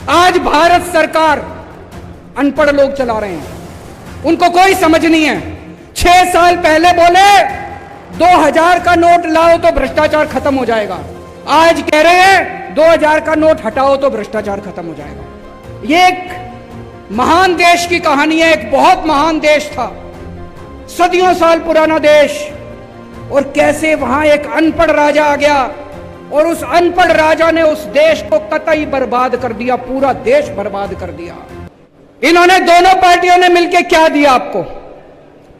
आज भारत सरकार अनपढ़ लोग चला रहे हैं, उनको कोई समझ नहीं है। 6 साल पहले बोले 2000 का नोट लाओ तो भ्रष्टाचार खत्म हो जाएगा, आज कह रहे हैं 2000 का नोट हटाओ तो भ्रष्टाचार खत्म हो जाएगा। ये एक महान देश की कहानी है, एक बहुत महान देश था, सदियों साल पुराना देश, और कैसे वहां एक अनपढ़ राजा आ गया और उस अनपढ़ राजा ने उस देश को कतई बर्बाद कर दिया, पूरा देश बर्बाद कर दिया। इन्होंने दोनों पार्टियों ने मिलकर क्या दिया आपको?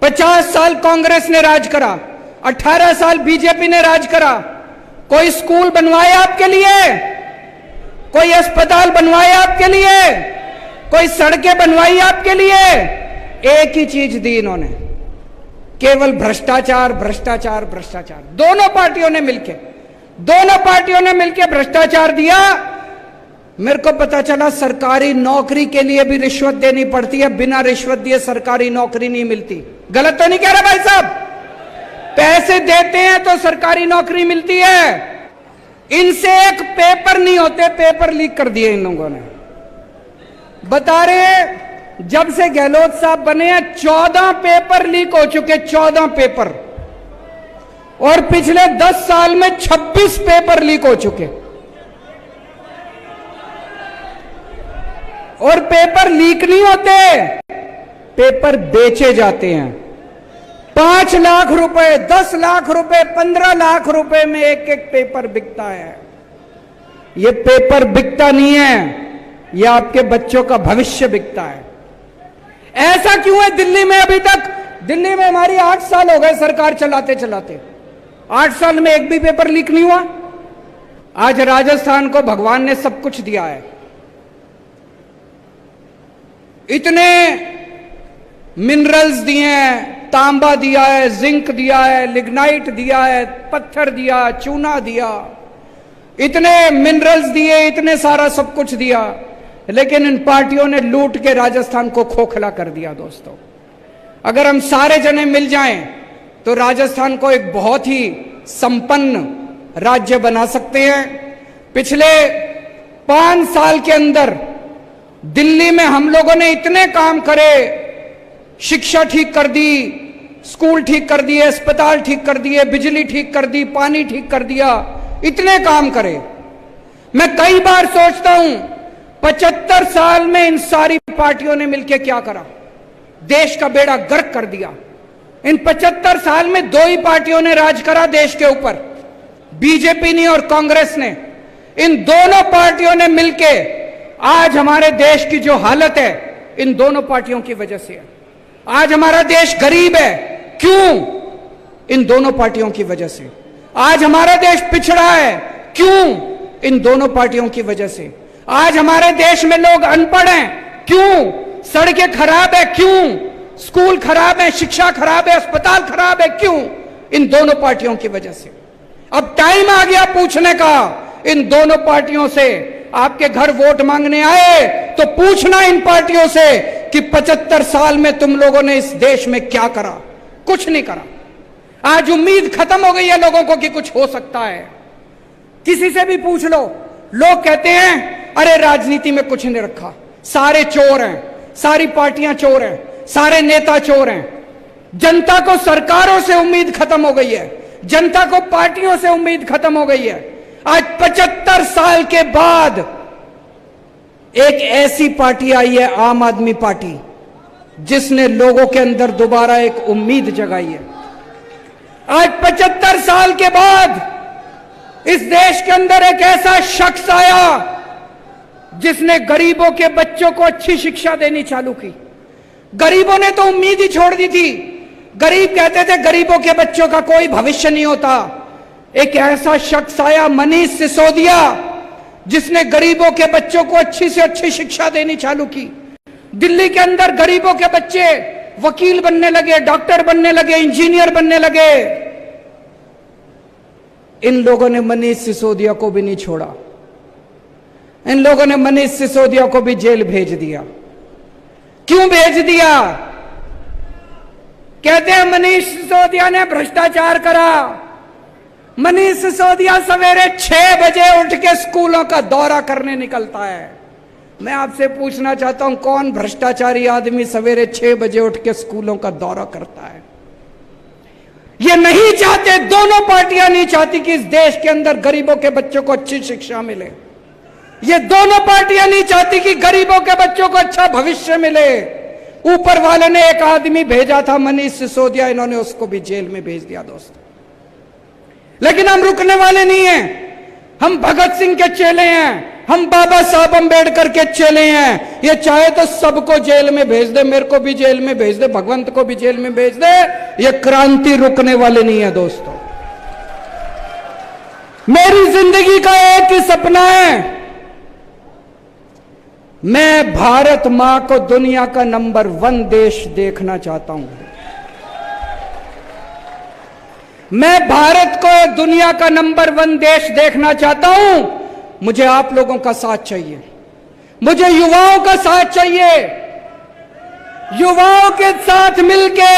50 साल कांग्रेस ने राज करा, 18 साल बीजेपी ने राज करा। कोई स्कूल बनवाए आपके लिए? कोई अस्पताल बनवाए आपके लिए? कोई सड़कें बनवाई आपके लिए? एक ही चीज दी इन्होंने, केवल भ्रष्टाचार भ्रष्टाचार भ्रष्टाचार। दोनों पार्टियों ने मिलकर भ्रष्टाचार दिया। मेरे को पता चला सरकारी नौकरी के लिए भी रिश्वत देनी पड़ती है, बिना रिश्वत दिए सरकारी नौकरी नहीं मिलती। गलत तो नहीं कह रहा भाई साहब? पैसे देते हैं तो सरकारी नौकरी मिलती है। इनसे एक पेपर नहीं होते, पेपर लीक कर दिए इन लोगों ने। बता रहे जब से गहलोत साहब बने हैं 14 पेपर लीक हो चुके, 14 पेपर, और पिछले 10 साल में 26 पेपर लीक हो चुके। और पेपर लीक नहीं होते, पेपर बेचे जाते हैं। 5 लाख रुपए, 10 लाख रुपए, 15 लाख रुपए में एक एक पेपर बिकता है। ये पेपर बिकता नहीं है, ये आपके बच्चों का भविष्य बिकता है। ऐसा क्यों है दिल्ली में? अभी तक दिल्ली में हमारी 8 साल हो गए सरकार चलाते चलाते, 8 साल में एक भी पेपर लीक नहीं हुआ। आज राजस्थान को भगवान ने सब कुछ दिया है, इतने मिनरल्स दिए हैं, तांबा दिया है, जिंक दिया है, लिग्नाइट दिया है, पत्थर दिया, चूना दिया, इतने मिनरल्स दिए, इतने सारा सब कुछ दिया, लेकिन इन पार्टियों ने लूट के राजस्थान को खोखला कर दिया। दोस्तों, अगर हम सारे जने मिल जाएं तो राजस्थान को एक बहुत ही संपन्न राज्य बना सकते हैं। पिछले 5 साल के अंदर दिल्ली में हम लोगों ने इतने काम करे, शिक्षा ठीक कर दी, स्कूल ठीक कर दिए, अस्पताल ठीक कर दिए, बिजली ठीक कर दी, पानी ठीक कर दिया, इतने काम करे। मैं कई बार सोचता हूं 75 साल में इन सारी पार्टियों ने मिलकर क्या करा? देश का बेड़ा गर्क कर दिया। इन 75 साल में 2 ही पार्टियों ने राज करा देश के ऊपर, बीजेपी ने और कांग्रेस ने। इन दोनों पार्टियों ने मिलकर आज हमारे देश की जो हालत है, इन दोनों पार्टियों की वजह से है। आज हमारा देश गरीब है, क्यों? इन दोनों पार्टियों की वजह से। आज हमारा देश पिछड़ा है, क्यों? इन दोनों पार्टियों की वजह से। आज हमारे देश में लोग अनपढ़ हैं, क्यों? सड़कें खराब है, क्यों? स्कूल खराब है, शिक्षा खराब है, अस्पताल खराब है, क्यों? इन दोनों पार्टियों की वजह से। अब टाइम आ गया पूछने का इन दोनों पार्टियों से। आपके घर वोट मांगने आए तो पूछना इन पार्टियों से कि 75 साल में तुम लोगों ने इस देश में क्या करा? कुछ नहीं करा। आज उम्मीद खत्म हो गई है लोगों को कि कुछ हो सकता है। किसी से भी पूछ लो, लोग कहते हैं अरे राजनीति में कुछ नहीं रखा, सारे चोर हैं, सारी पार्टियां चोर हैं, सारे नेता चोर हैं। जनता को सरकारों से उम्मीद खत्म हो गई है, जनता को पार्टियों से उम्मीद खत्म हो गई है। आज 75 साल के बाद एक ऐसी पार्टी आई है, आम आदमी पार्टी, जिसने लोगों के अंदर दोबारा एक उम्मीद जगाई है। आज 75 साल के बाद इस देश के अंदर एक ऐसा शख्स आया जिसने गरीबों के बच्चों को अच्छी शिक्षा देनी चालू की। गरीबों ने तो उम्मीद ही छोड़ दी थी, गरीब कहते थे गरीबों के बच्चों का कोई भविष्य नहीं होता। एक ऐसा शख्स आया, मनीष सिसोदिया, जिसने गरीबों के बच्चों को अच्छी से अच्छी शिक्षा देनी चालू की। दिल्ली के अंदर गरीबों के बच्चे वकील बनने लगे, डॉक्टर बनने लगे, इंजीनियर बनने लगे। इन लोगों ने मनीष सिसोदिया को भी नहीं छोड़ा, इन लोगों ने मनीष सिसोदिया को भी जेल भेज दिया। क्यों भेज दिया? कहते हैं मनीष सिसोदिया ने भ्रष्टाचार करा। मनीष सिसोदिया सवेरे 6 बजे उठ के स्कूलों का दौरा करने निकलता है, मैं आपसे पूछना चाहता हूं, कौन भ्रष्टाचारी आदमी सवेरे 6 बजे उठ के स्कूलों का दौरा करता है? ये नहीं चाहते, दोनों पार्टियां नहीं चाहती कि इस देश के अंदर गरीबों के बच्चों को अच्छी शिक्षा मिले। ये दोनों पार्टियां नहीं चाहती कि गरीबों के बच्चों को अच्छा भविष्य मिले। ऊपर वाले ने एक आदमी भेजा था, मनीष सिसोदिया, इन्होंने उसको भी जेल में भेज दिया दोस्तों। लेकिन हम रुकने वाले नहीं हैं। हम भगत सिंह के चेले हैं, हम बाबा साहब अंबेडकर के चेले हैं। ये चाहे तो सबको जेल में भेज दे, मेरे को भी जेल में भेज दे, भगवंत को भी जेल में भेज दे, ये क्रांति रुकने वाले नहीं है दोस्तों। मेरी जिंदगी का एक ही सपना है, मैं भारत मां को दुनिया का नंबर 1 देश देखना चाहता हूं। मैं भारत को दुनिया का नंबर 1 देश देखना चाहता हूं। मुझे आप लोगों का साथ चाहिए, मुझे युवाओं का साथ चाहिए। युवाओं के साथ मिलके,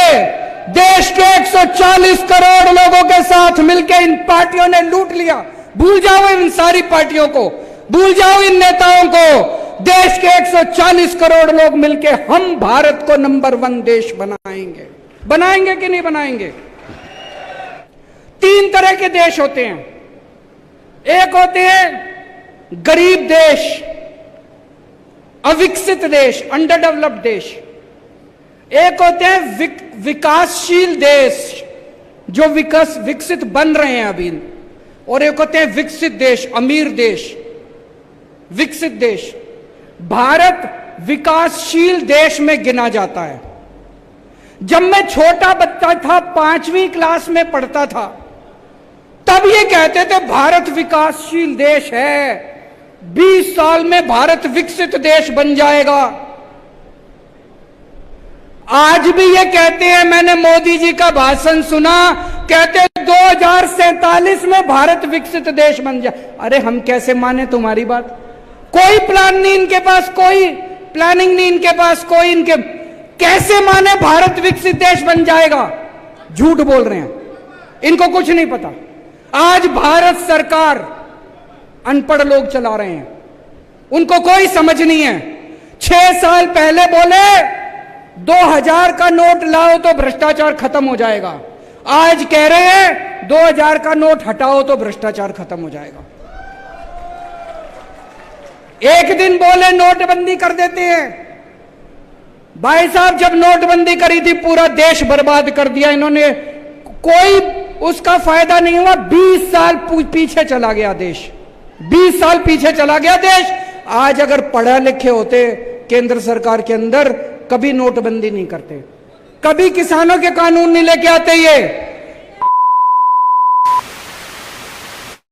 देश के 140 करोड़ लोगों के साथ मिलके इन पार्टियों ने लूट लिया। भूल जाओ इन सारी पार्टियों को, भूल जाओ इन नेताओं को। देश के 140 करोड़ लोग मिलके हम भारत को नंबर 1 देश बनाएंगे। बनाएंगे कि नहीं बनाएंगे? 3 तरह के देश होते हैं। एक होते हैं गरीब देश, अविकसित देश, अंडर डेवलप्ड देश। एक होते हैं विकासशील देश, जो विकसित बन रहे हैं अभी। और एक होते हैं विकसित देश, अमीर देश, विकसित देश। भारत विकासशील देश में गिना जाता है। जब मैं छोटा बच्चा था, 5वीं क्लास में पढ़ता था, तब ये कहते थे भारत विकासशील देश है, 20 साल में भारत विकसित देश बन जाएगा। आज भी ये कहते हैं, मैंने मोदी जी का भाषण सुना, कहते 2047 में भारत विकसित देश बन जाए। अरे हम कैसे माने तुम्हारी बात? कोई प्लान नहीं इनके पास, कोई प्लानिंग नहीं इनके पास, कोई इनके कैसे माने भारत विकसित देश बन जाएगा? झूठ बोल रहे हैं, इनको कुछ नहीं पता। आज भारत सरकार अनपढ़ लोग चला रहे हैं, उनको कोई समझ नहीं है। 6 साल पहले बोले 2000 का नोट लाओ तो भ्रष्टाचार खत्म हो जाएगा। आज कह रहे हैं 2000 का नोट हटाओ तो भ्रष्टाचार खत्म हो जाएगा। एक दिन बोले नोटबंदी कर देते हैं। भाई साहब, जब नोटबंदी करी थी पूरा देश बर्बाद कर दिया इन्होंने, कोई उसका फायदा नहीं हुआ। 20 साल पीछे चला गया देश, 20 साल पीछे चला गया देश। आज अगर पढ़े लिखे होते केंद्र सरकार के अंदर, कभी नोटबंदी नहीं करते, कभी किसानों के कानून नहीं लेके आते। ये